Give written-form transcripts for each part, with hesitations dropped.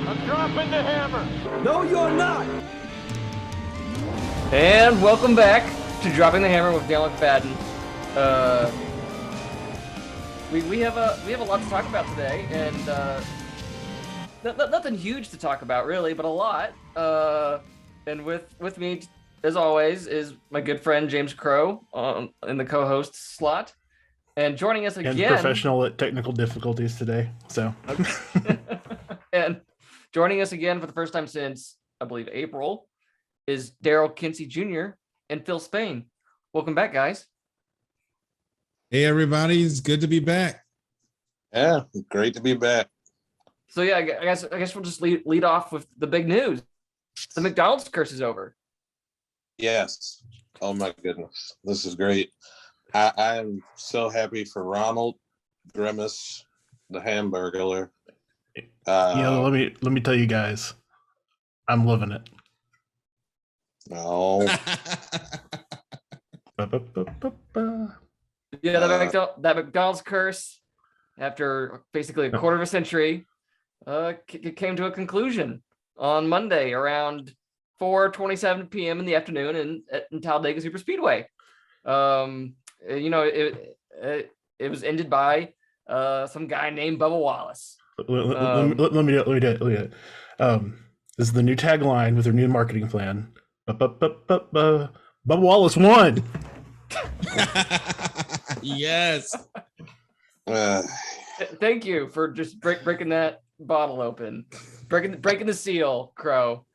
I'm dropping the hammer. No, you're not. And welcome back to Dropping the Hammer with Darryl McFadin. We have a lot to talk about today, and nothing huge to talk about really, but a lot. And with me, as always, is my good friend James Crow in the co-host slot, and joining us again. And professional at technical difficulties today. So. And joining us again for the first time since I believe April is Darryl Kinsey Jr. and Phil Spain. Welcome back, guys. Hey, everybody. It's good to be back. Yeah, great to be back. So, yeah, I guess we'll just lead off with the big news. The McDonald's curse is over. Yes. Oh, my goodness. This is great. I am so happy for Ronald Grimace, the Hamburglar. Let me tell you guys, I'm living it. No. Yeah, that McDonald's curse, after basically a quarter of a century, came to a conclusion on Monday around 4:27 p.m. in the afternoon in Talladega Superspeedway. It was ended by some guy named Bubba Wallace. Let me do it. This is the new tagline with their new marketing plan. Bubba Wallace won. Yes. Thank you for just breaking that bottle open, breaking the seal, Crow.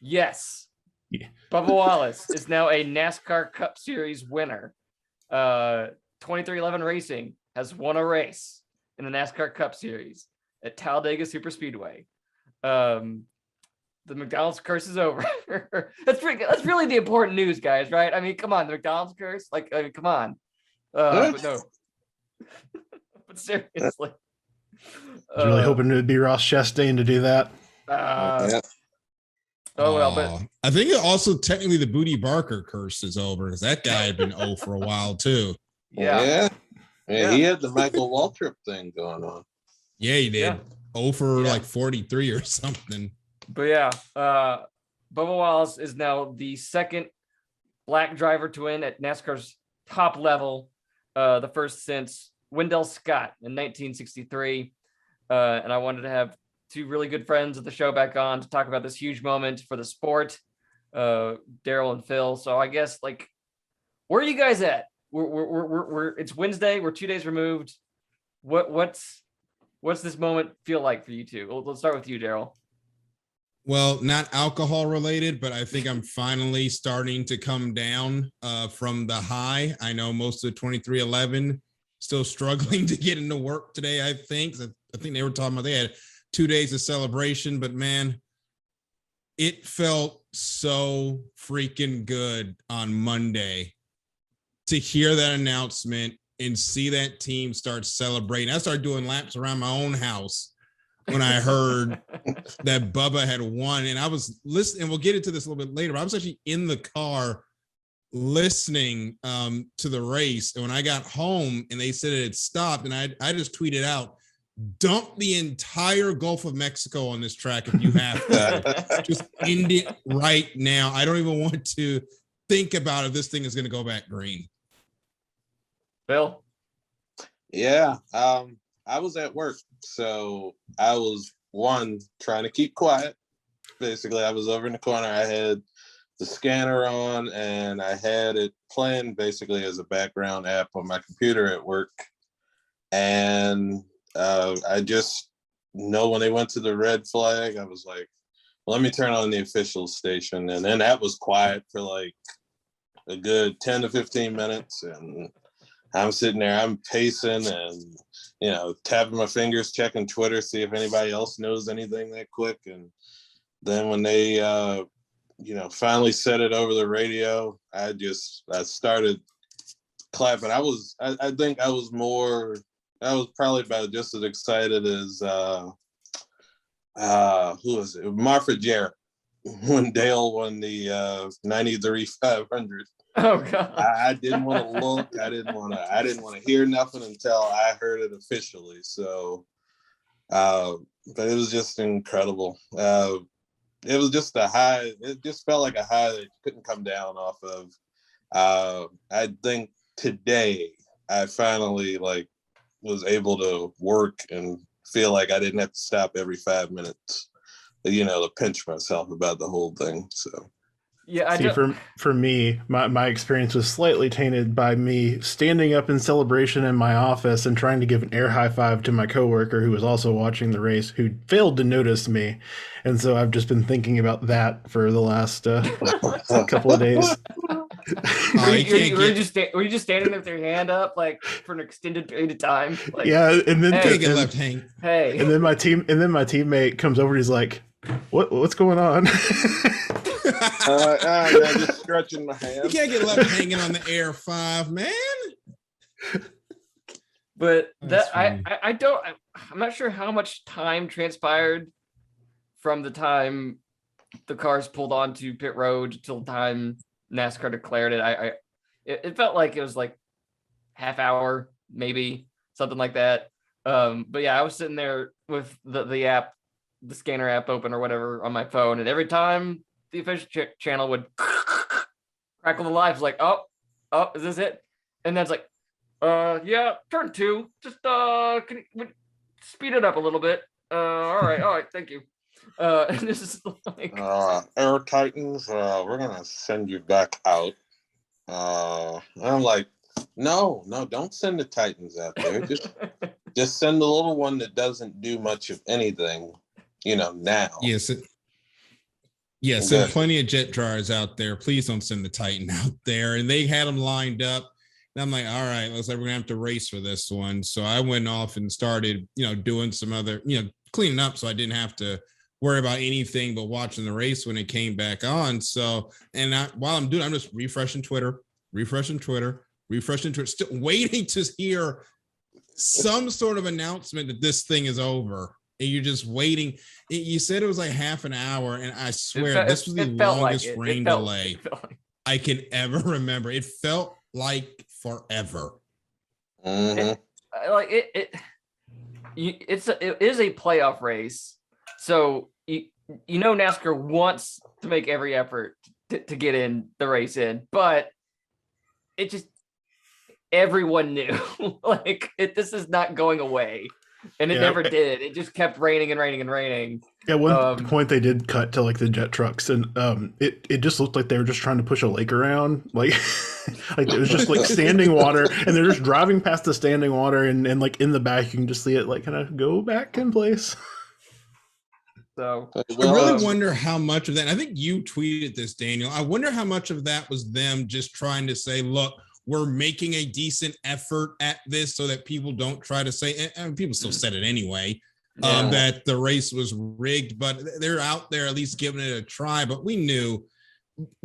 Yes. Yeah. Bubba Wallace is now a NASCAR Cup Series winner. 2311 Racing has won a race in the NASCAR Cup Series at Talladega Superspeedway. The McDonald's curse is over. That's really the important news, guys, right? I mean, come on, the McDonald's curse, come on. But no. But seriously. I was really hoping it would be Ross Chastain to do that. Yeah. Oh, well, but I think it also technically the Booty Barker curse is over because that guy had been O for a while too. Yeah. He had the Michael Waltrip thing going on. Yeah, he did. Yeah. O for like 43 or something. But yeah, Bubba Wallace is now the second black driver to win at NASCAR's top level, the first since Wendell Scott in 1963. And I wanted to have two really good friends of the show back on to talk about this huge moment for the sport, Darryl and Phil. So I guess, where are you guys at? We're it's Wednesday. We're 2 days removed. What's this moment feel like for you two? Let's start with you, Darryl. Well, not alcohol related, but I think I'm finally starting to come down from the high. I know most of the 2311 still struggling to get into work today, I think. I think they were talking about they had 2 days of celebration, but man, it felt so freaking good on Monday to hear that announcement and see that team start celebrating. I started doing laps around my own house when I heard that Bubba had won, and I was listening, and we'll get into this a little bit later, but I was actually in the car listening to the race. And when I got home and they said it had stopped, and I just tweeted out, dump the entire Gulf of Mexico on this track if you have to. Just end it right now. I don't even want to think about if this thing is going to go back green. Phil? Yeah. I was at work, so I was trying to keep quiet. Basically, I was over in the corner. I had the scanner on, and I had it playing basically as a background app on my computer at work. And I just know when they went to the red flag, I was like, let me turn on the official station. And then that was quiet for a good 10 to 15 minutes. And I'm sitting there, I'm pacing and, tapping my fingers, checking Twitter, see if anybody else knows anything that quick. And then when they, finally said it over the radio, I started clapping. I think I was probably about just as excited as, who was it? Martha Jarrett, when Dale won the 93 500. Oh God! I didn't want to look. I didn't want to hear nothing until I heard it officially. So But it was just incredible. It was just a high. It just felt like a high that you couldn't come down off of. I think today I finally was able to work and feel like I didn't have to stop every 5 minutes, to pinch myself about the whole thing. So. Yeah, See, for me, my experience was slightly tainted by me standing up in celebration in my office and trying to give an air high five to my coworker who was also watching the race, who failed to notice me, and so I've just been thinking about that for the last couple of days. Were you just standing there with your hand up for an extended period of time? Yeah, and then get left hang. Hey, and then my teammate comes over and he's like, "What's going on?" Just stretching my hand. You can't get left hanging on the air 5, man. But I'm not sure how much time transpired from the time the cars pulled onto pit road till the time NASCAR declared it. It felt like it was half hour, maybe something like that. But yeah, I was sitting there with the app, the scanner app open or whatever on my phone, and every time the official channel would crackle the lights, oh, is this it? And then it's yeah, turn 2. Just can you speed it up a little bit? All right, thank you. And this is Air Titans, we're gonna send you back out. And I'm like, no, don't send the Titans out there. Just send the little one that doesn't do much of anything, now. Yes, there are plenty of jet dryers out there. Please don't send the Titan out there. And they had them lined up. And I'm like, all right, looks like we're gonna have to race for this one. So I went off and started, doing some other, cleaning up so I didn't have to worry about anything but watching the race when it came back on. So, while I'm doing, I'm just refreshing Twitter, still waiting to hear some sort of announcement that this thing is over. And you're just waiting. You said it was half an hour, and I swear this was the longest rain delay I can ever remember. It felt like forever. Mm-hmm. It is a playoff race, so NASCAR wants to make every effort to get in the race in, but it just everyone knew this is not going away. And it never did. It just kept raining and raining and raining. At one point, they did cut to the jet trucks, and it just looked like they were just trying to push a lake around, it was just standing water, and they're just driving past the standing water, and in the back you can just see it kind of go back in place. So I really wonder how much of that. I think you tweeted this, Daniel. I wonder how much of that was them just trying to say, look, we're making a decent effort at this so that people don't try to say, and people still said it anyway, that the race was rigged, but they're out there at least giving it a try. But we knew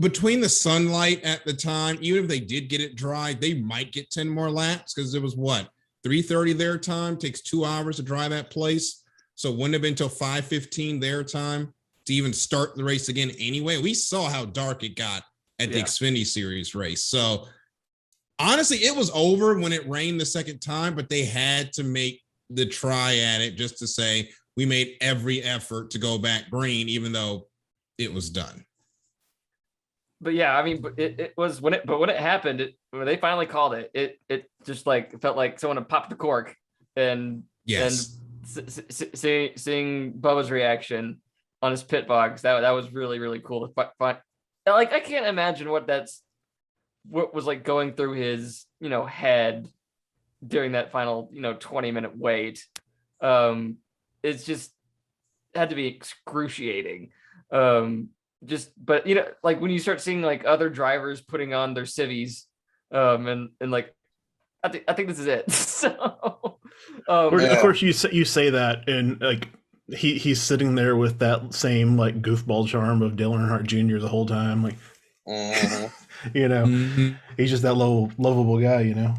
between the sunlight at the time, even if they did get it dry, they might get 10 more laps because it was 3:30 their time, takes 2 hours to dry that place. So it wouldn't have been until 5:15 their time to even start the race again anyway. We saw how dark it got at the Xfinity Series race. So honestly, it was over when it rained the second time, but they had to make the try at it just to say we made every effort to go back green, even though it was done. But yeah, I mean, it was when it happened, when they finally called it, it just felt like someone had popped the cork, and seeing Bubba's reaction on his pit box, that was really, really cool to find. I can't imagine what was going through his head during that final 20-minute wait. It's just had to be excruciating. But when you start seeing other drivers putting on their civvies, and I think this is it. So of course you say that, and he's sitting there with that same goofball charm of Dale Earnhardt Jr. the whole time, he's just that lovable guy, Yeah,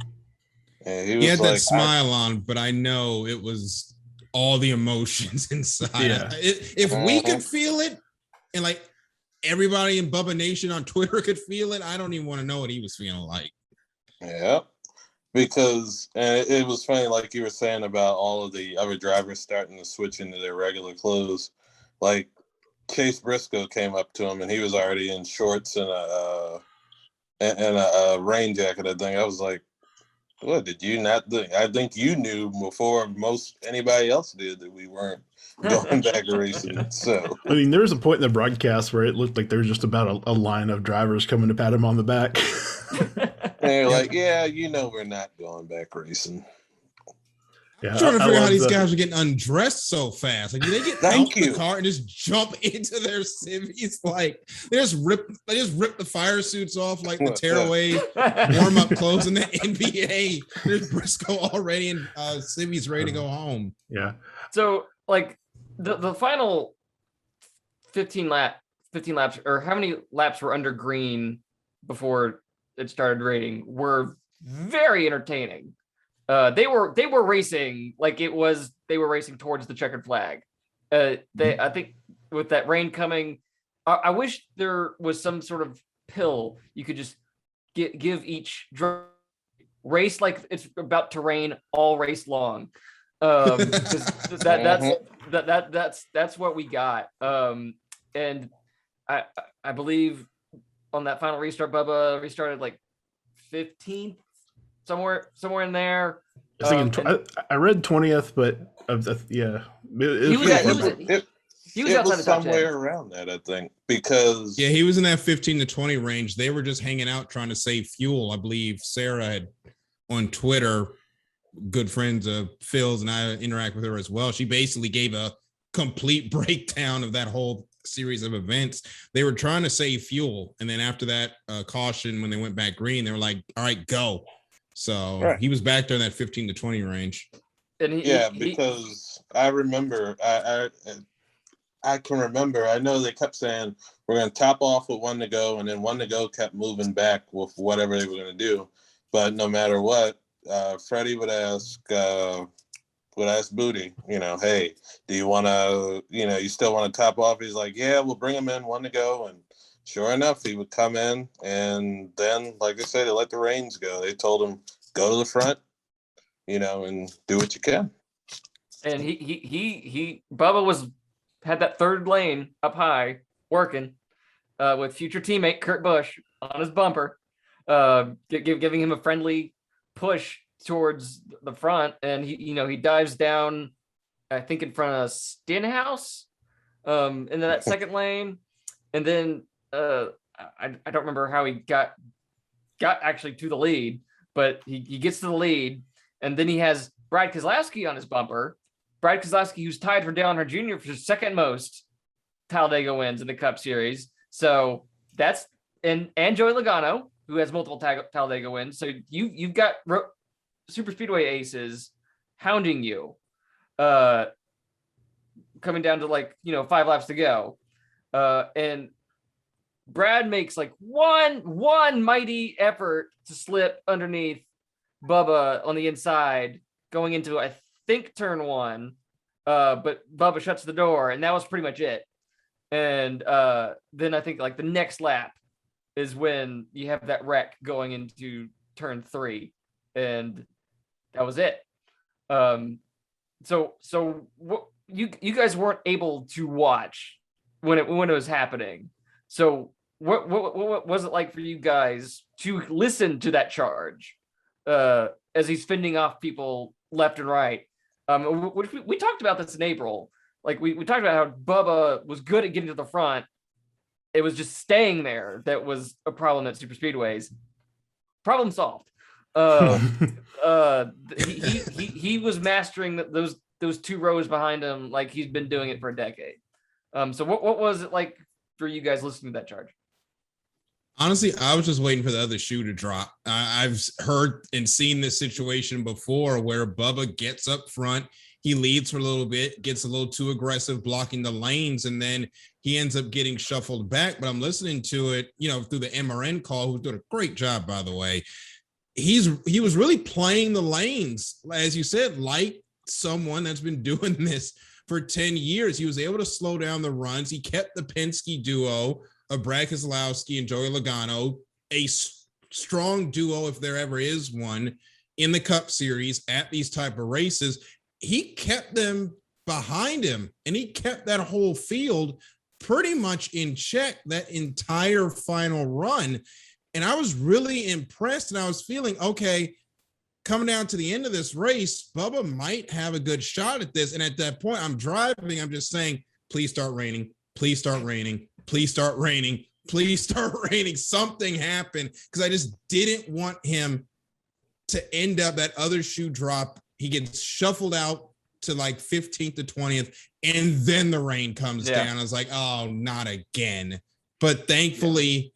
he had that smile on, but I know it was all the emotions inside. Yeah. If we could feel it, and everybody in Bubba Nation on Twitter could feel it, I don't even want to know what he was feeling like. Yeah. because and it was funny, like you were saying about all of the other drivers starting to switch into their regular clothes. Like Chase Briscoe came up to him, and he was already in shorts and a rain jacket. I think I was like, "What did you not think?" I think you knew before most anybody else did that we weren't going back racing. So I mean, there was a point in the broadcast where it looked like there was just about a line of drivers coming to pat him on the back. they're like, "Yeah, we're not going back racing." Yeah, I'm trying to figure out how these love guys are getting undressed so fast. Like, do they get Thank out you. the car and just jump into their civvies? Like, they just rip the fire suits off like the tearaway warm-up clothes in the NBA. There's Briscoe already in civvies ready to go home. Yeah. So like the final 15 laps, or how many laps were under green before it started raining, were very entertaining. They were racing like they were racing towards the checkered flag. I think with that rain coming, I wish there was some sort of pill you could just give each race like it's about to rain all race long. 'Cause that's what we got. And I believe on that final restart, Bubba restarted like 15th, somewhere in there. I was thinking I read 20th, but yeah, He was outside the top 10. Somewhere around that, I think, because he was in that 15 to 20 range. They were just hanging out trying to save fuel. I believe Sarah had on Twitter, good friends of Phil's, and I interact with her as well. She basically gave a complete breakdown of that whole series of events. They were trying to save fuel, and then after that caution, when they went back green, they were like, "All right, go." So he was back there in that 15 to 20 range. And because I remember, I can remember. I know they kept saying we're going to top off with 1 to go, and then 1 to go kept moving back with whatever they were going to do. But no matter what, Freddie would ask Booty, hey, do you want to, you still want to top off? He's like, yeah, we'll bring him in 1 to go. And sure enough, he would come in, and then, like I said, they let the reins go. They told him, go to the front, and do what you can. And Bubba had that third lane up high working with future teammate Kurt Busch on his bumper, giving him a friendly push towards the front, and he dives down, I think in front of Stenhouse, into that second lane, and then I don't remember how he got actually to the lead, but he gets to the lead, and then he has Brad Keselowski on his bumper. Brad Keselowski, who's tied for Dale Earnhardt Jr. for second most Talladega wins in the Cup Series. So that's and Joey Logano, who has multiple Talladega wins. So you've got super speedway aces hounding you, coming down to 5 laps to go, and Brad makes one mighty effort to slip underneath Bubba on the inside going into, I think, turn 1, but Bubba shuts the door, and that was pretty much it. And then I think the next lap is when you have that wreck going into turn 3, and that was it. So what you guys weren't able to watch when it was happening. So what was it like for you guys to listen to that charge as he's fending off people left and right? We talked about this in April. We talked about how Bubba was good at getting to the front. It was just staying there that was a problem at super speedways. Problem solved. He was mastering those 2 rows behind him like he's been doing it for a decade. So what was it like for you guys listening to that charge? Honestly, I was just waiting for the other shoe to drop. I've heard and seen this situation before where Bubba gets up front, he leads for a little bit, gets a little too aggressive, blocking the lanes, and then he ends up getting shuffled back. But I'm listening to it, through the MRN call, who's doing a great job, by the way. He was really playing the lanes, as you said, like someone that's been doing this for 10 years. He was able to slow down the runs. He kept the Penske duo of Brad Keselowski and Joey Logano, a strong duo if there ever is one in the Cup Series at these type of races, he kept them behind him, and he kept that whole field pretty much in check that entire final run. And I was really impressed, and I was feeling, okay, coming down to the end of this race, Bubba might have a good shot at this. And at that point, I'm driving, I'm just saying, please start raining, please start raining, please start raining, please start raining. Something happened, because I just didn't want him to end up that other shoe drop. He gets shuffled out to like 15th to 20th, and then the rain comes down. I was like, oh, not again. But thankfully,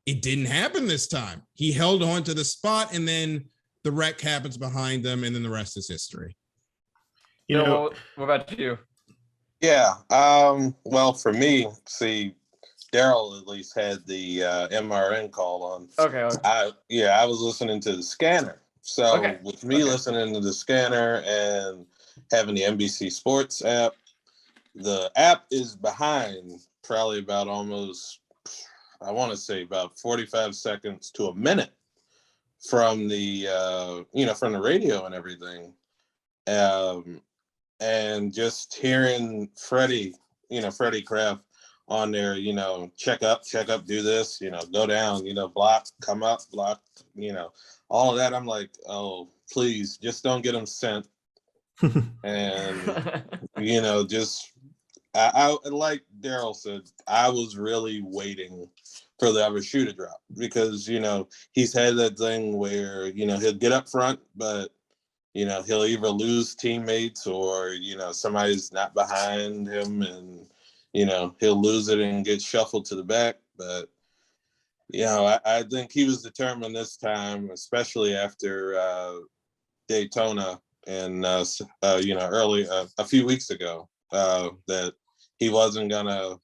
it didn't happen this time. He held on to the spot, and then the wreck happens behind them, and then the rest is history. You know, what about you? Yeah. Well, for me, see, Darryl at least had the MRN call on. Okay. I was listening to the scanner. So with me listening to the scanner and having the NBC Sports app, the app is behind probably about almost, I want to say about 45 seconds to a minute from the, from the radio and everything. And just hearing Freddie Kraft on there, check up, do this, go down, block, come up, block, all of that. I'm like, oh, please just don't get them sent. And, just, I like Darryl said, I was really waiting for the other shoe to drop, because, he's had that thing where, he'll get up front, but, he'll either lose teammates or, somebody's not behind him, and, he'll lose it and get shuffled to the back. But, I think he was determined this time, especially after Daytona and, early, a few weeks ago, that he wasn't gonna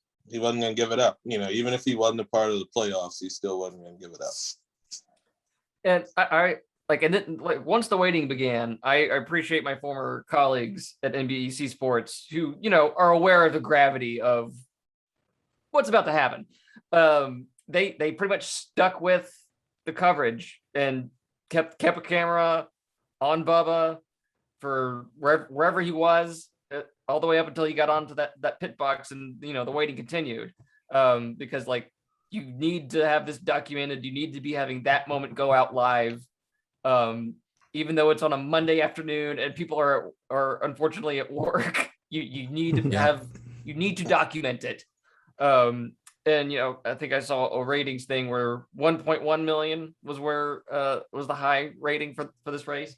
give it up. Even if he wasn't a part of the playoffs, he still wasn't gonna give it up. And I and then once the waiting began, I appreciate my former colleagues at NBC Sports who, are aware of the gravity of what's about to happen. They pretty much stuck with the coverage and kept a camera on Bubba for wherever he was, all the way up until he got onto that pit box, and the waiting continued, because you need to have this documented. You need to be having that moment go out live, even though it's on a Monday afternoon and people are unfortunately at work. You need to you need to document it. And I think I saw a ratings thing where 1.1 million was where was the high rating for this race.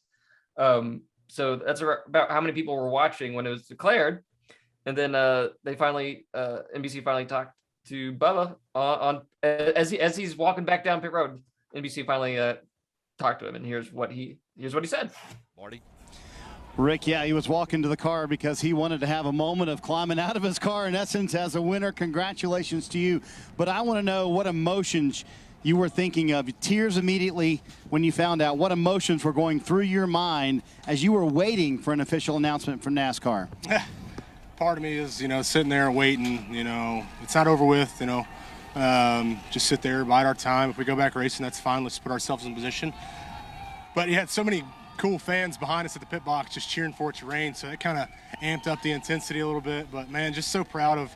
So that's about how many people were watching when it was declared. And then NBC finally talked to Bubba on as he's walking back down pit road. NBC finally talked to him, and here's what he said. Marty. Rick, he was walking to the car because he wanted to have a moment of climbing out of his car, in essence, as a winner. Congratulations to you. But I want to know what emotions you were thinking of. Tears immediately when you found out. What emotions were going through your mind as you were waiting for an official announcement from NASCAR? Part of me is, sitting there waiting. It's not over with, just sit there, bide our time. If we go back racing, that's fine. Let's put ourselves in position. But you had so many cool fans behind us at the pit box just cheering for it to rain, so it kind of amped up the intensity a little bit. But man, just so proud of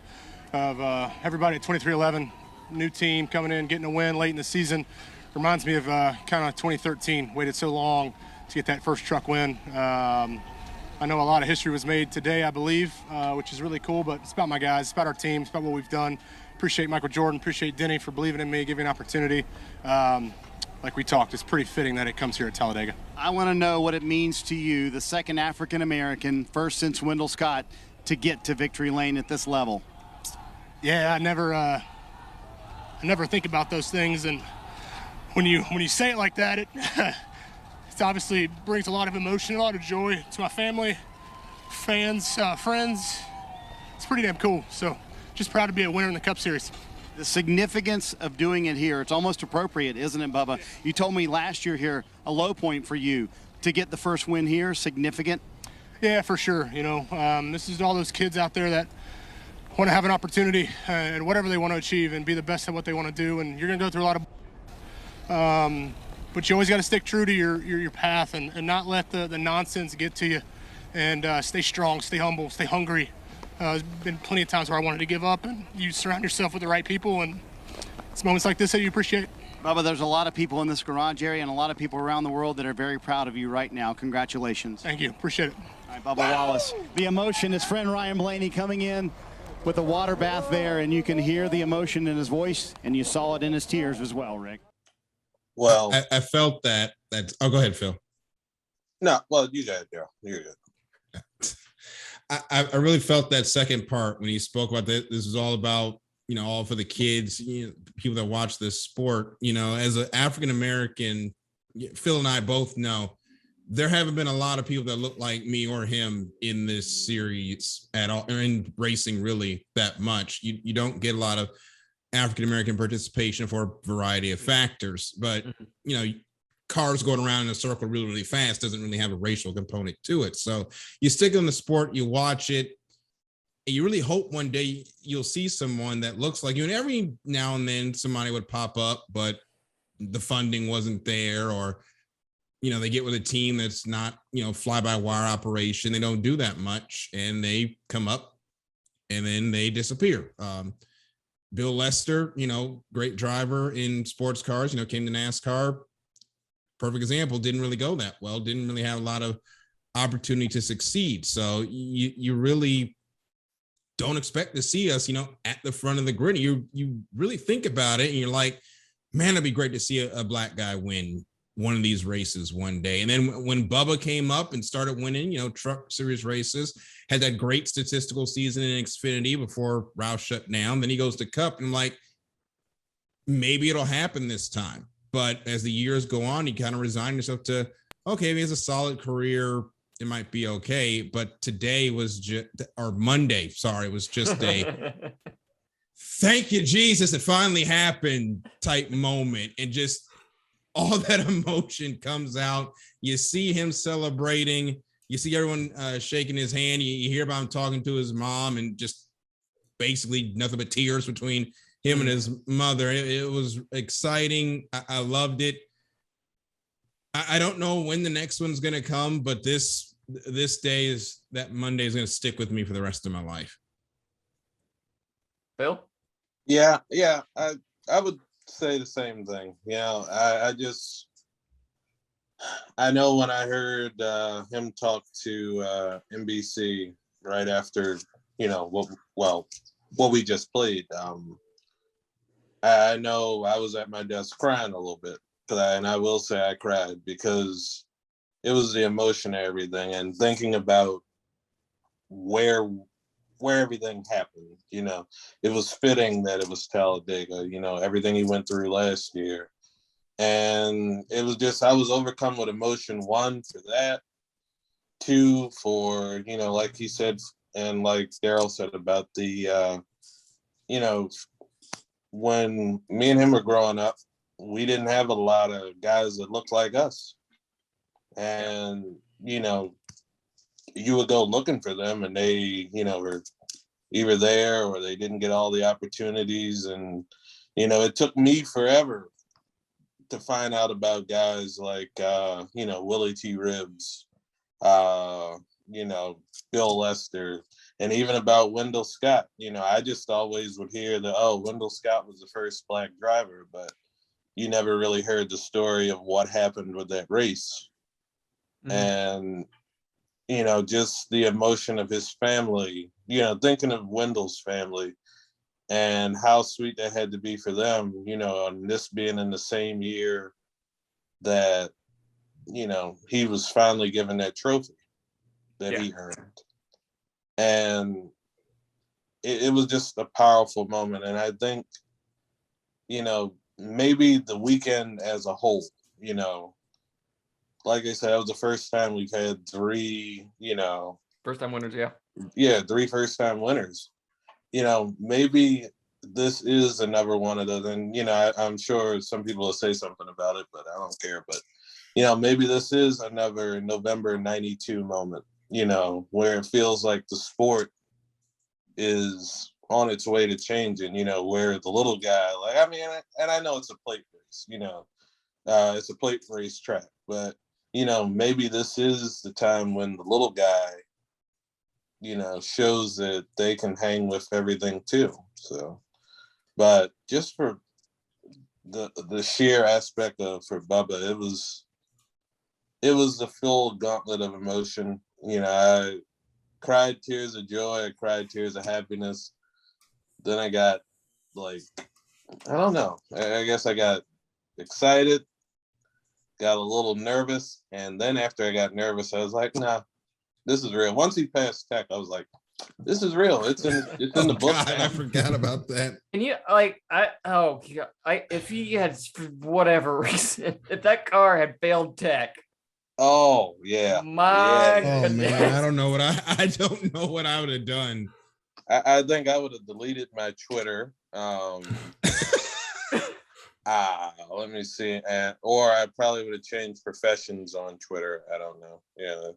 everybody at 2311, new team coming in, getting a win late in the season. Reminds me of kind of 2013, waited so long to get that first truck win. I know a lot of history was made today, I believe, which is really cool, but it's about my guys, it's about our team, it's about what we've done. Appreciate Michael Jordan, appreciate Denny for believing in me, giving an opportunity. Like we talked, it's pretty fitting that it comes here at Talladega. I want to know what it means to you, the second African-American, first since Wendell Scott, to get to victory lane at this level. Yeah, I never think about those things, and when you say it like that, it obviously brings a lot of emotion, a lot of joy to my family, fans, friends. It's pretty damn cool. So just proud to be a winner in the Cup Series. The significance of doing it here, it's almost appropriate, isn't it, Bubba? You told me last year here, a low point for you. To get the first win here, significant? Yeah, for sure. This is all those kids out there that want to have an opportunity and whatever they want to achieve and be the best at what they want to do. And you're going to go through a lot of but you always got to stick true to your path and not let the nonsense get to you, and stay strong, stay humble, stay hungry. There's been plenty of times where I wanted to give up, and you surround yourself with the right people, and it's moments like this that you appreciate. Bubba, there's a lot of people in this garage area and a lot of people around the world that are very proud of you right now. Congratulations. Thank you. Appreciate it. All right, Bubba Wallace. The emotion, his friend Ryan Blaney coming in with a water bath there, and you can hear the emotion in his voice, and you saw it in his tears as well, Rick. Well, I felt that. Oh, go ahead, Phil. No, well, you got it, Darryl. You're good. I really felt that second part when he spoke about that. This is all about, all for the kids, people that watch this sport. As an African American, Phil and I both know there haven't been a lot of people that look like me or him in this series at all, or in racing really that much. You don't get a lot of African American participation for a variety of factors, but cars going around in a circle really, really fast doesn't really have a racial component to it. So you stick on the sport, you watch it, and you really hope one day you'll see someone that looks like you. And every now and then somebody would pop up, but the funding wasn't there, or, they get with a team that's not, fly-by-wire operation. They don't do that much, and they come up and then they disappear. Bill Lester, great driver in sports cars, came to NASCAR. Perfect example, didn't really go that well, didn't really have a lot of opportunity to succeed. So you really don't expect to see us, at the front of the grid. You really think about it and you're like, man, it'd be great to see a black guy win one of these races one day. And then when Bubba came up and started winning, truck series races, had that great statistical season in Xfinity before Roush shut down. Then he goes to Cup, and I'm like, maybe it'll happen this time. But as the years go on, you kind of resign yourself to, okay, if he has a solid career, it might be okay. But today was Monday, was just a thank you, Jesus, it finally happened type moment. And just all that emotion comes out. You see him celebrating. You see everyone shaking his hand. You hear about him talking to his mom, and just basically nothing but tears between him and his mother. It was exciting. I loved it. I don't know when the next one's going to come, but this day that Monday is going to stick with me for the rest of my life. Phil? Yeah. I would say the same thing. I know when I heard him talk to NBC right after, what we just played, I know I was at my desk crying a little bit, and I will say I cried because it was the emotion of everything, and thinking about where everything happened. It was fitting that it was Talladega, everything he went through last year. And it was just, I was overcome with emotion, one, for that, two, for, like he said, and like Darryl said about the, when me and him were growing up, we didn't have a lot of guys that looked like us. And, you would go looking for them, and they, were either there or they didn't get all the opportunities. And, it took me forever to find out about guys like, Willie T. Ribbs, Bill Lester, and even about Wendell Scott. I just always would hear that, Wendell Scott was the first black driver, but you never really heard the story of what happened with that race. Mm-hmm. And, just the emotion of his family, thinking of Wendell's family and how sweet that had to be for them, and this being in the same year that, he was finally given that trophy that he earned. And it was just a powerful moment. And I think, maybe the weekend as a whole, like I said, it was the first time we've had three, first-time winners, yeah. Yeah, 3 first-time winners. Maybe this is another one of those. And, I'm sure some people will say something about it, but I don't care. But, maybe this is another November 92 moment, where it feels like the sport is on its way to changing, where the little guy, and I know it's a plate race, It's a plate racetrack, but maybe this is the time when the little guy, shows that they can hang with everything too. So, but just for the sheer aspect of for Bubba, it was the full gauntlet of emotion. I cried tears of joy, I cried tears of happiness. Then I got I don't know. I guess I got excited, got a little nervous, and then after I got nervous, I was like, nah, this is real. Once he passed Tech, I was like, this is real. It's in the book. God, I forgot about that. And if he had, for whatever reason, if that car had failed Tech. Oh yeah. Oh man, I don't know what I don't know what I would have done. I think I would have deleted my Twitter. Let me see, or I probably would have changed professions on Twitter. I don't know. Yeah,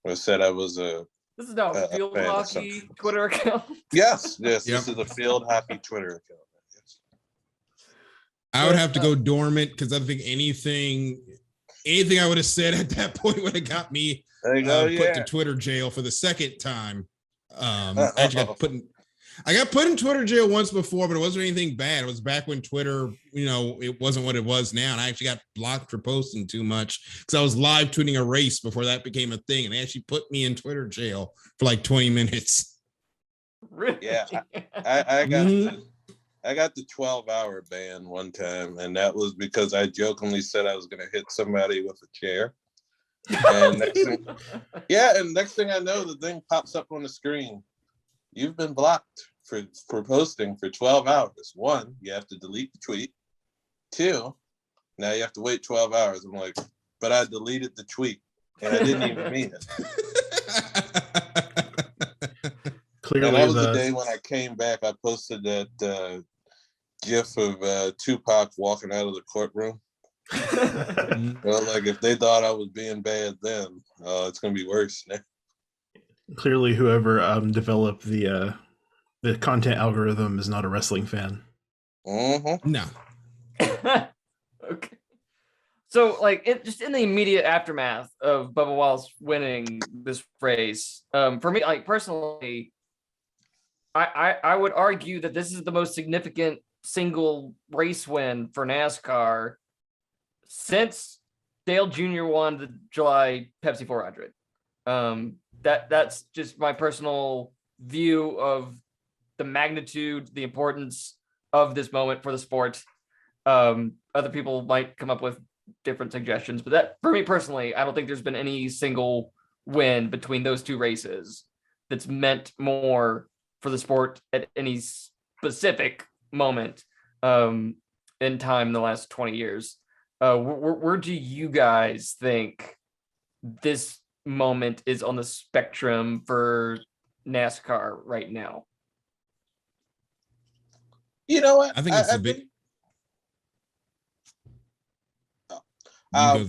I said I was a. This is now a field hockey Twitter account. Yes, Yep. This is a field hockey Twitter account. Yes. I would have to go dormant because I think anything I would have said at that point would have got me There you go. put to Twitter jail for the second time. I actually got put in Twitter jail once before, but it wasn't anything bad. It was back when Twitter, it wasn't what it was now. And I actually got blocked for posting too much because I was live tweeting a race before that became a thing. And they actually put me in Twitter jail for like 20 minutes. Really? Yeah, I got the 12-hour ban one time, and that was because I jokingly said I was going to hit somebody with a chair. And next thing I know, the thing pops up on the screen. You've been blocked for posting for 12 hours. 1, you have to delete the tweet. 2, now you have to wait 12 hours. I'm like, but I deleted the tweet and I didn't even mean it. Clearly, and that was the day when I came back. I posted that GIF of Tupac walking out of the courtroom. Well, like if they thought I was being bad then, it's gonna be worse now. Clearly, whoever developed the content algorithm is not a wrestling fan. Mm-hmm. No. Okay. So, just in the immediate aftermath of Bubba Wallace winning this race, for me, personally, I would argue that this is the most significant single race win for NASCAR since Dale Jr. won the July Pepsi 400. That's just my personal view of the magnitude, the importance of this moment for the sport. Other people might come up with different suggestions, but that, for me personally, I don't think there's been any single win between those two races that's meant more for the sport at any specific moment in time in the last 20 years. Where do you guys think this moment is on the spectrum for NASCAR right now? You know what? I think it's a bit. Okay.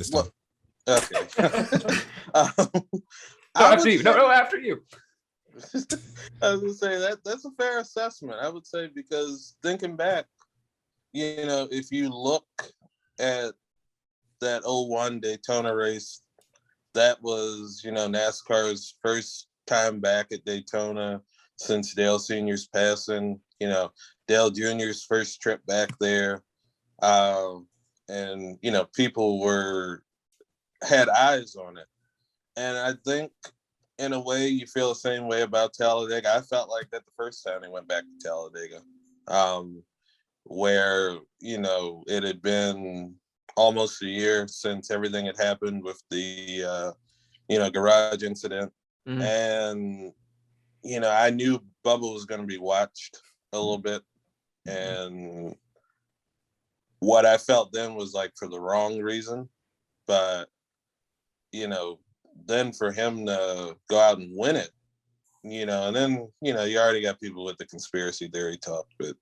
After you. No, after you. I was gonna say that's a fair assessment. I would say, because thinking back, if you look at that 01 Daytona race, that was, NASCAR's first time back at Daytona since Dale Sr.'s passing, Dale Jr.'s first trip back there. And, people had eyes on it. And I think in a way you feel the same way about Talladega. I felt like that the first time they went back to Talladega, where, it had been almost a year since everything had happened with the, garage incident. Mm-hmm. And, I knew Bubba was going to be watched a little bit. And what I felt then was like for the wrong reason. But, then for him to go out and win it, and then, you already got people with the conspiracy theory talk. But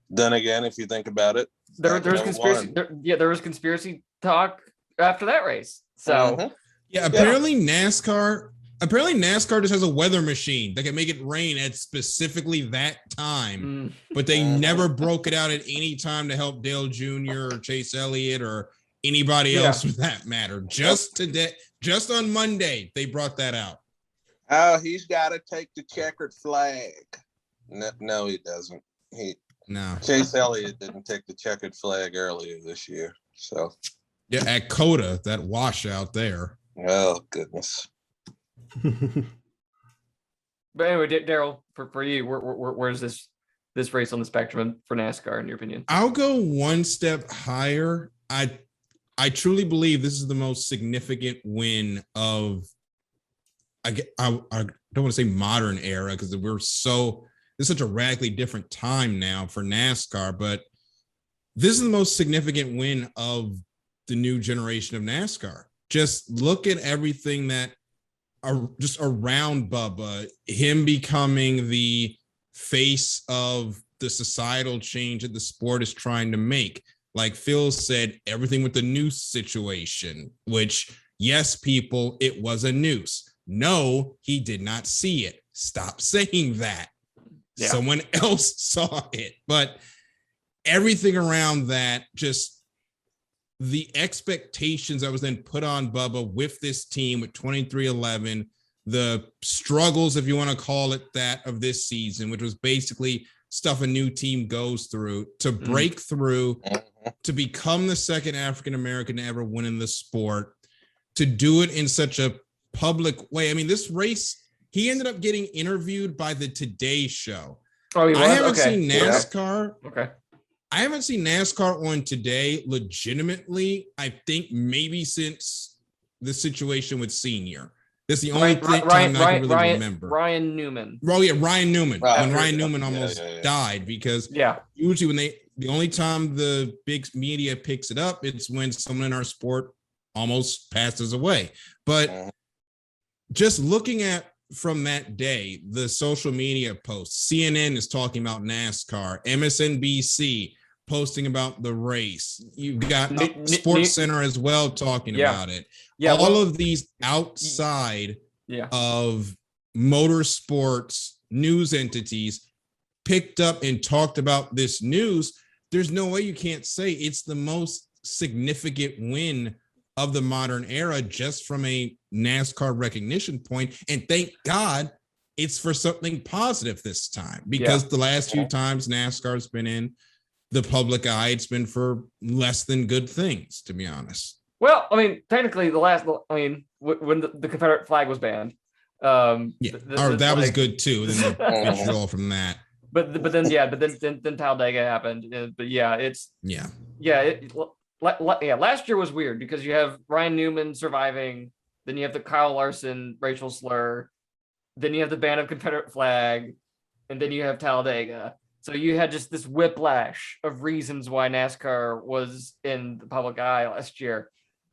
then again, if you think about it, there was conspiracy talk after that race. So apparently NASCAR just has a weather machine that can make it rain at specifically that time, but they never broke it out at any time to help Dale Jr. or Chase Elliott or anybody else for that matter. Just today, just on Monday, they brought that out. Oh, he's got to take the checkered flag. No, he doesn't. No. Chase Elliott didn't take the checkered flag earlier this year. So yeah, at Coda, that washout there. Oh goodness. But anyway, Darryl, for you, where's this race on the spectrum for NASCAR in your opinion? I'll go one step higher. I truly believe this is the most significant win of I don't want to say modern era because it's such a radically different time now for NASCAR, but this is the most significant win of the new generation of NASCAR. Just look at everything that are just around Bubba, him becoming the face of the societal change that the sport is trying to make. Like Phil said, everything with the noose situation, which, yes, people, it was a noose. No, he did not see it. Stop saying that. Yeah. Someone else saw it. But everything around that, just the expectations that was then put on Bubba with this team with 23-11, the struggles, if you want to call it that, of this season, which was basically stuff a new team goes through to break through, to become the second African-American to ever win in the sport, to do it in such a public way. I mean, this race, he ended up getting interviewed by the Today Show. Oh, he was? I haven't seen NASCAR. Okay. I haven't seen NASCAR on Today legitimately, I think maybe since the situation with Senior. That's the only time I can really remember. Ryan Newman. Oh, yeah, Ryan Newman. When Ryan Newman almost died, because usually the only time the big media picks it up, it's when someone in our sport almost passes away. But just looking at from that day, the social media posts, CNN is talking about NASCAR, MSNBC posting about the race. You've got Sports Center as well talking about it. Yeah, all of these outside of motorsports news entities picked up and talked about this news. There's no way you can't say it's the most significant win of the modern era just from a NASCAR recognition point. And thank God it's for something positive this time, because the last few times NASCAR's been in the public eye, it's been for less than good things, to be honest. Well, I mean, technically when the Confederate flag was banned. That was good too. Then the withdrawal from that. But then Talladega happened. Last year was weird because you have Ryan Newman surviving, then you have the Kyle Larson racial slur, then you have the ban of Confederate flag, and then you have Talladega. So you had just this whiplash of reasons why NASCAR was in the public eye last year.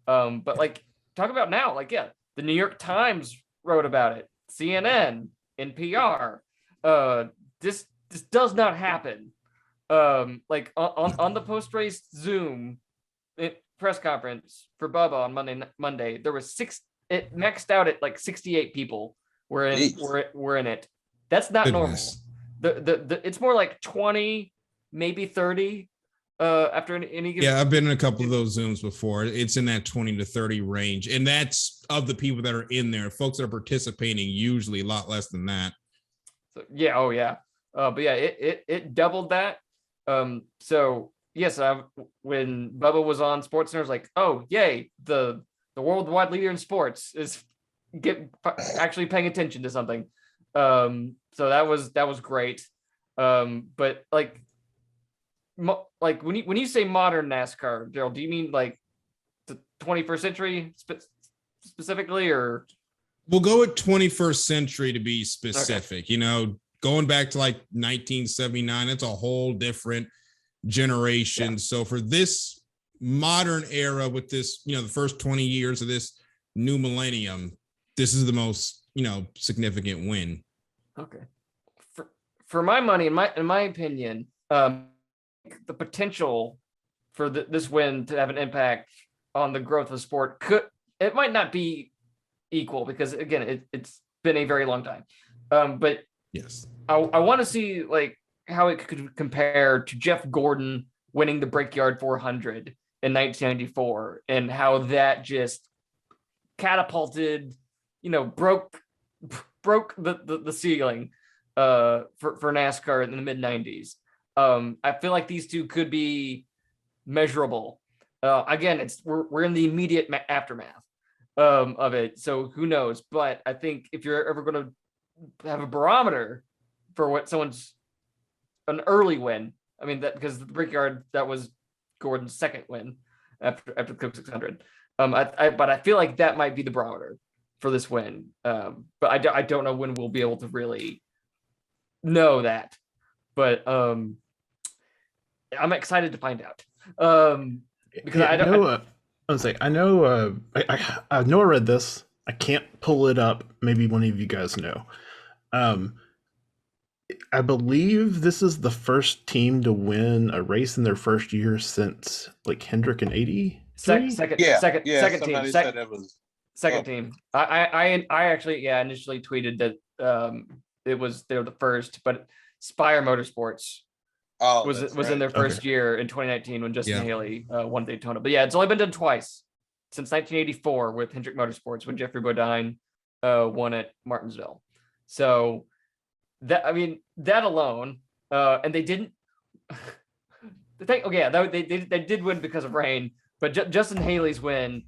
But like, talk about now, like, the New York Times wrote about it, CNN, NPR. This does not happen. Like on the post-race Zoom press conference for Bubba on Monday, there was it maxed out at like 68 people were in it. That's not normal. The it's more like 20, maybe 30 after any given. I've been in a couple of those Zooms before. It's in that 20 to 30 range, and that's of the people that are in there. Folks that are participating, usually a lot less than that. So, but it doubled that. So yes, when Bubba was on SportsCenter, I was like, oh yay, the worldwide leader in sports is actually paying attention to something. So that was great. But like when you say modern NASCAR, Darryl, do you mean like the 21st century specifically, or? We'll go with 21st century to be specific. Okay. Going back to like 1979, that's a whole different generation. So for this modern era with this, the first 20 years of this new millennium, this is the most, significant win. Okay. For my money, in my opinion, the potential for this win to have an impact on the growth of the sport it might not be equal, because again, it's been a very long time. But yes, I want to see like how it could compare to Jeff Gordon winning the Brickyard 400 in 1994 and how that just catapulted, broke the ceiling for NASCAR in the mid 90s. I feel like these two could be measurable. Again, we're in the immediate aftermath of it, so who knows? But I think if you're ever going to have a barometer for what someone's an early win, I mean that because the Brickyard, that was Gordon's second win after the Coke 600. But I feel like that might be the barometer for this win. But I don't know when we'll be able to really know that. But I'm excited to find out. Because I know I read this. I can't pull it up. Maybe one of you guys know. I believe this is the first team to win a race in their first year since like Hendrick in 80. Second team. Said it was Second team. I actually initially tweeted that they were the first, but Spire Motorsports was in their first year in 2019 when Justin Haley won Daytona. But yeah, it's only been done twice since 1984 with Hendrick Motorsports when Jeffrey Bodine won at Martinsville. So that alone, and they didn't. They did win because of rain, but Justin Haley's win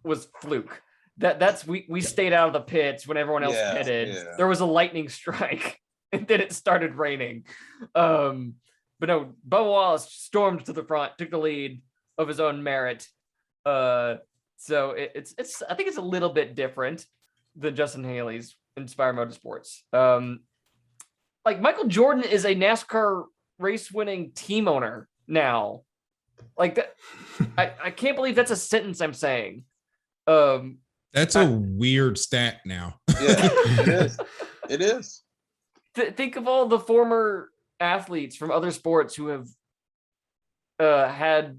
was fluke. That's we stayed out of the pits when everyone else pitted. Yeah. There was a lightning strike, and then it started raining. But no, Bubba Wallace stormed to the front, took the lead of his own merit. So it's I think it's a little bit different than Justin Haley's Inspire Motorsports. Like Michael Jordan is a NASCAR race-winning team owner now. Like that, I can't believe that's a sentence I'm saying. That's a weird stat now. Yeah, it is. It is. Think of all the former athletes from other sports who have had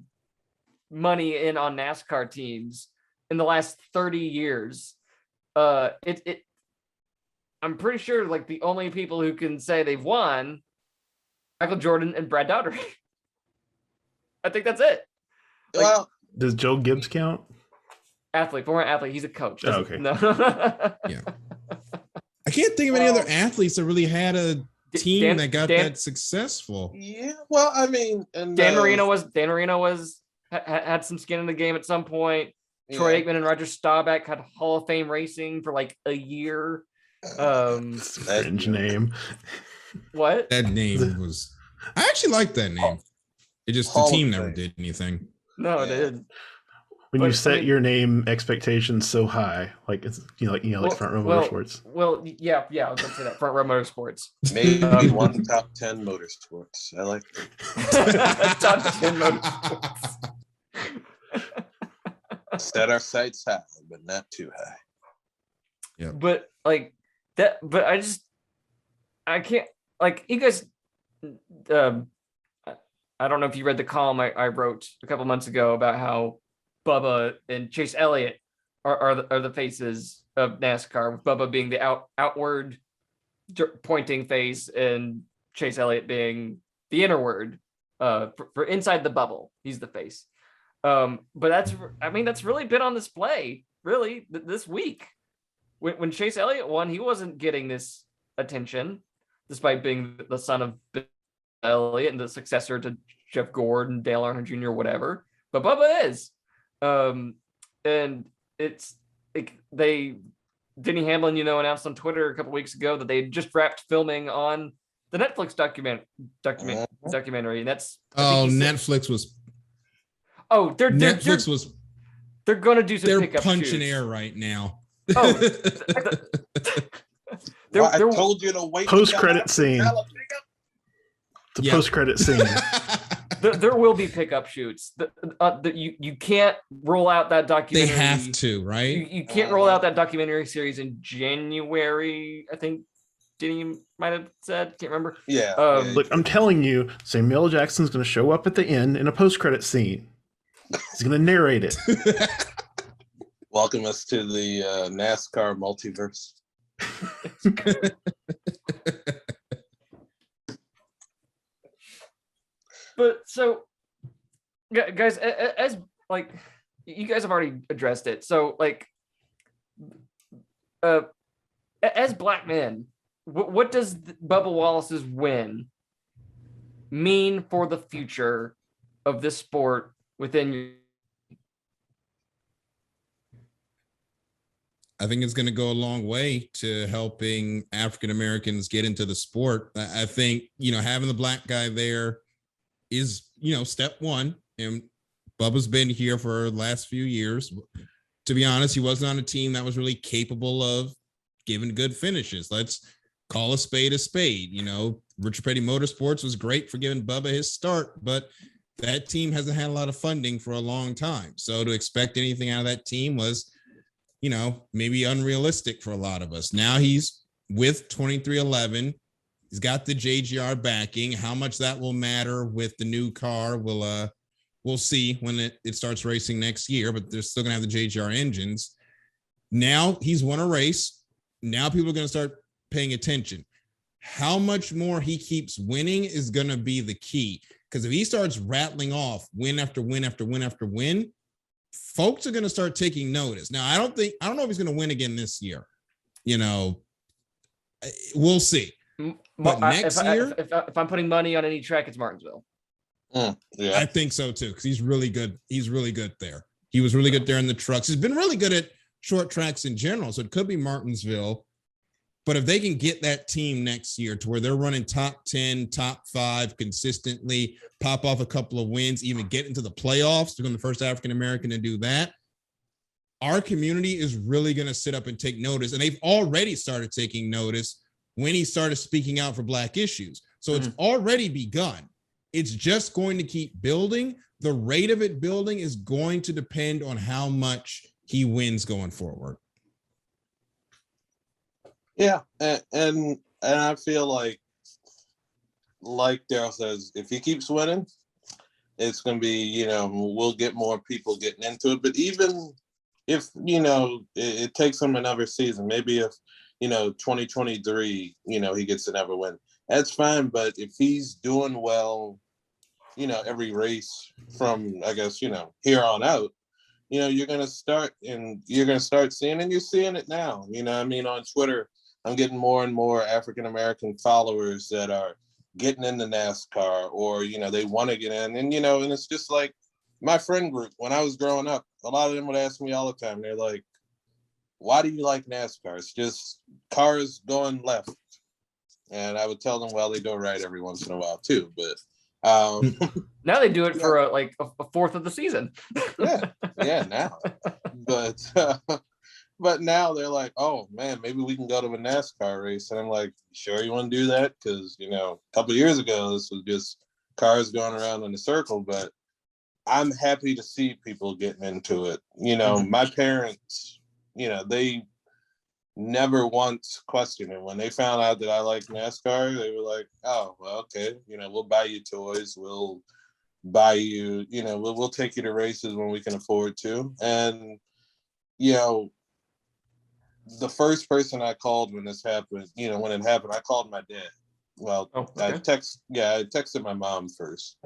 money in on NASCAR teams in the last 30 years. I'm pretty sure like the only people who can say they've won, Michael Jordan and Brad Daugherty. I think that's it. Like, well, does Joe Gibbs count? Former athlete. He's a coach. Oh, okay. No. Yeah. I can't think of any other athletes that really had a team that got that successful. Yeah. Well, I mean, and Dan Marino had some skin in the game at some point. Yeah. Troy Aikman and Roger Staubach had Hall of Fame racing for like a year. Strange name. What? That name was. I actually like that name. It just the team never did anything. No, it didn't. When you set your name expectations so high, like it's like Front Row Motorsports. Well, yeah, I was gonna say that Front Row Motorsports. Maybe one top 10 motorsports. I like that. Top 10 motorsports. Set our sights high, but not too high. Yeah. But like that. But I can't. Like you guys. I don't know if you read the column I wrote a couple months ago about how Bubba and Chase Elliott are the faces of NASCAR, with Bubba being the outward pointing face and Chase Elliott being the innerward for inside the bubble. He's the face. But that's really been on display really this week. When Chase Elliott won, he wasn't getting this attention despite being the son of Bill Elliott and the successor to Jeff Gord and Dale Earnhardt Jr. whatever, but Bubba is. And it's like Denny Hamlin, announced on Twitter a couple weeks ago that they just wrapped filming on the Netflix documentary, and that's Netflix was. Oh, they're going to do some. They're pickup punching shoots. air right now. Oh, I told you to wait. Post-credit scene. The post-credit scene. There will be pickup shoots. You can't roll out that documentary. They have to, right? You can't roll out that documentary series in January. I think Denny might have said. Can't remember. Yeah. Look, I'm telling you, Samuel Jackson's going to show up at the end in a post-credit scene. He's going to narrate it. Welcome us to the NASCAR multiverse. But so Guys, as like you guys have already addressed it. So like, as black men, what does Bubba Wallace's win mean for the future of this sport within your? I think it's going to go a long way to helping African Americans get into the sport. I think, having the black guy there is, step one. And Bubba's been here for the last few years. To be honest, he wasn't on a team that was really capable of giving good finishes. Let's call a spade a spade. Richard Petty Motorsports was great for giving Bubba his start, but that team hasn't had a lot of funding for a long time. So to expect anything out of that team was, maybe unrealistic for a lot of us. Now he's with 2311. He's got the JGR backing. How much that will matter with the new car, we'll see when it starts racing next year, but they're still going to have the JGR engines. Now he's won a race. Now people are going to start paying attention. How much more he keeps winning is going to be the key. Because if he starts rattling off win after win after win after win, folks are going to start taking notice. Now, I don't know if he's going to win again this year. We'll see. But next year, if I'm putting money on any track, it's Martinsville. Yeah, I think so too, because he's really good. He's really good there. He was really good there in the trucks. He's been really good at short tracks in general. So it could be Martinsville. But if they can get that team next year to where they're running top 10, top 5 consistently, pop off a couple of wins, even get into the playoffs, become the first African-American to do that, our community is really going to sit up and take notice. And they've already started taking notice when he started speaking out for Black issues. So it's already begun. It's just going to keep building. The rate of it building is going to depend on how much he wins going forward. Yeah, and I feel like Darryl says, if he keeps winning, it's going to be, we'll get more people getting into it. But even if, it takes him another season, maybe if, 2023, he gets another win, that's fine. But if he's doing well, every race from, I guess, here on out, you're going to start seeing, and you're seeing it now, on Twitter, I'm getting more and more African-American followers that are getting into NASCAR or, they want to get in. And, and it's just like my friend group, when I was growing up, a lot of them would ask me all the time. They're like, why do you like NASCAR? It's just cars going left. And I would tell them, well, they go right every once in a while too. But now they do it for a fourth of the season. yeah, now. But now they're like, oh, man, maybe we can go to a NASCAR race. And I'm like, sure you want to do that? Because, a couple of years ago, this was just cars going around in a circle. But I'm happy to see people getting into it. My parents, they never once questioned it. When they found out that I like NASCAR, they were like, oh, well, okay, we'll buy you toys. We'll buy you, we'll take you to races when we can afford to. And, the first person I called when this happened, when it happened, I called my dad. Well, okay. I texted my mom first,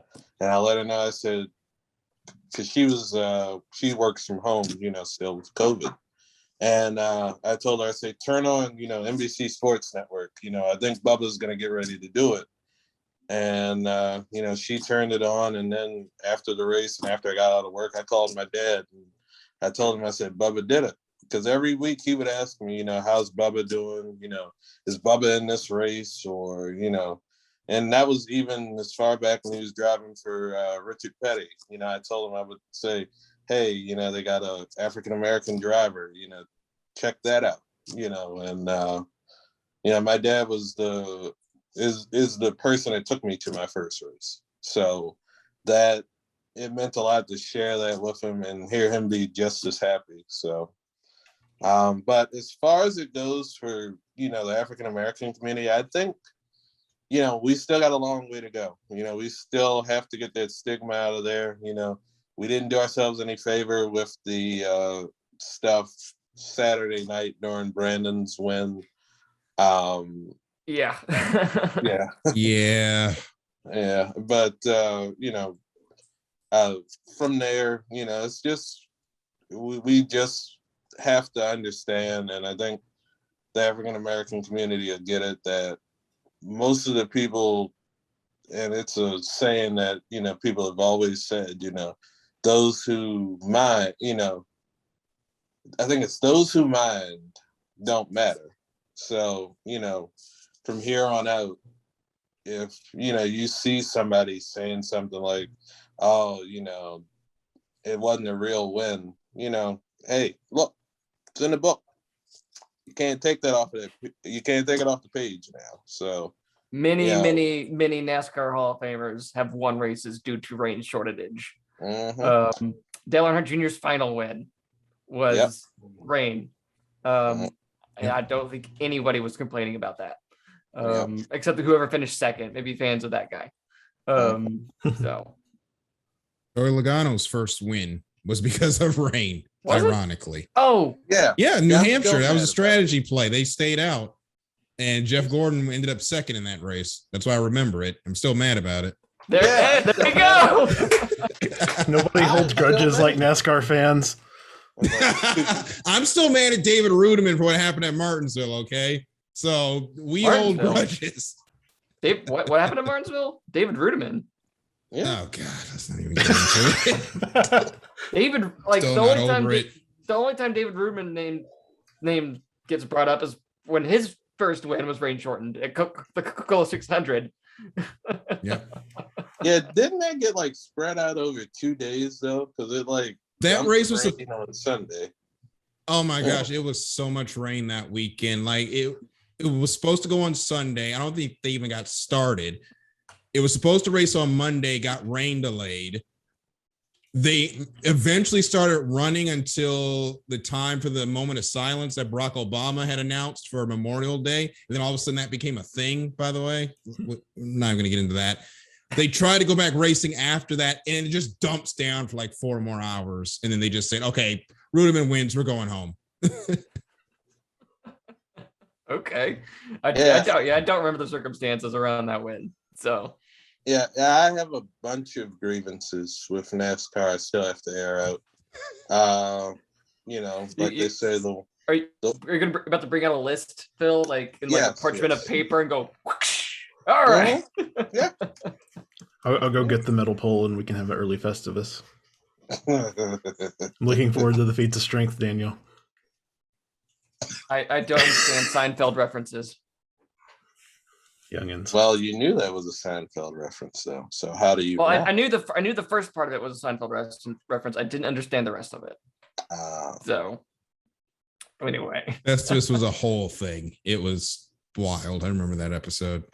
and I let her know. I said, because she works from home, still with COVID, and I told her, I said, turn on, NBC Sports Network. I think Bubba's gonna get ready to do it, and she turned it on, and then after the race and after I got out of work, I called my dad, and I told him, I said, Bubba did it. Because every week he would ask me, how's Bubba doing? Is Bubba in this race? Or, and that was even as far back when he was driving for Richard Petty. I told him, I would say, hey, they got a African-American driver, check that out, and, my dad was is the person that took me to my first race. So that it meant a lot to share that with him and hear him be just as happy. So, but as far as it goes for, the African-American community, I think, we still got a long way to go. We still have to get that stigma out of there. We didn't do ourselves any favor with the stuff Saturday night during Brandon's win. Yeah. Yeah. Yeah. But, from there, it's just we just have to understand, and I think the African American community will get it, that most of the people, and it's a saying that people have always said, those who mind, I think it's those who mind don't matter. So, from here on out, if you see somebody saying something like, oh, it wasn't a real win, hey, look, it's in the book. You can't take that off of it. You can't take it off the page now. So many NASCAR Hall of Famers have won races due to rain shortage. Dale Earnhardt Jr.'s final win was rain. I don't think anybody was complaining about that, except whoever finished second. Maybe fans of that guy. So Joey Logano's first win was because of rain. Was ironically. It? Oh, yeah, New Hampshire. That was a strategy play. They stayed out, and Jeff Gordon ended up second in that race. That's why I remember it. I'm still mad about it. There you go. Nobody holds grudges like NASCAR fans. I'm still mad at David Rudiman for what happened at Martinsville. Okay, so we hold grudges. What happened at Martinsville? David Rudiman. Yeah. Oh God, let's not even get into it. David, like the only time David Rudiman name gets brought up is when his first win was rain shortened at the Coca-Cola 600. Yeah, didn't that get like spread out over 2 days though? Because it that race was on Sunday. Oh my gosh, it was so much rain that weekend. Like it was supposed to go on Sunday. I don't think they even got started. It was supposed to race on Monday, got rain delayed. They eventually started running until the time for the moment of silence that Barack Obama had announced for Memorial Day. And then all of a sudden that became a thing, by the way. I'm not going to get into that. They tried to go back racing after that, and it just dumps down for like 4 more hours. And then they just said, okay, Rudiman wins. We're going home. Okay. I don't remember the circumstances around that win. So yeah, I have a bunch of grievances with NASCAR I still have to air out. They say are you about to bring out a list, Phil? Like in a parchment of paper and go whoosh. All right. Yeah. I'll go get the metal pole and we can have an early Festivus. I'm looking forward to the feats of strength, Daniel. I don't understand Seinfeld references. Youngins. Well, you knew that was a Seinfeld reference, though. So how do you? Well, I knew the first part of it was a Seinfeld reference. I didn't understand the rest of it. So anyway, this was a whole thing. It was wild. I remember that episode.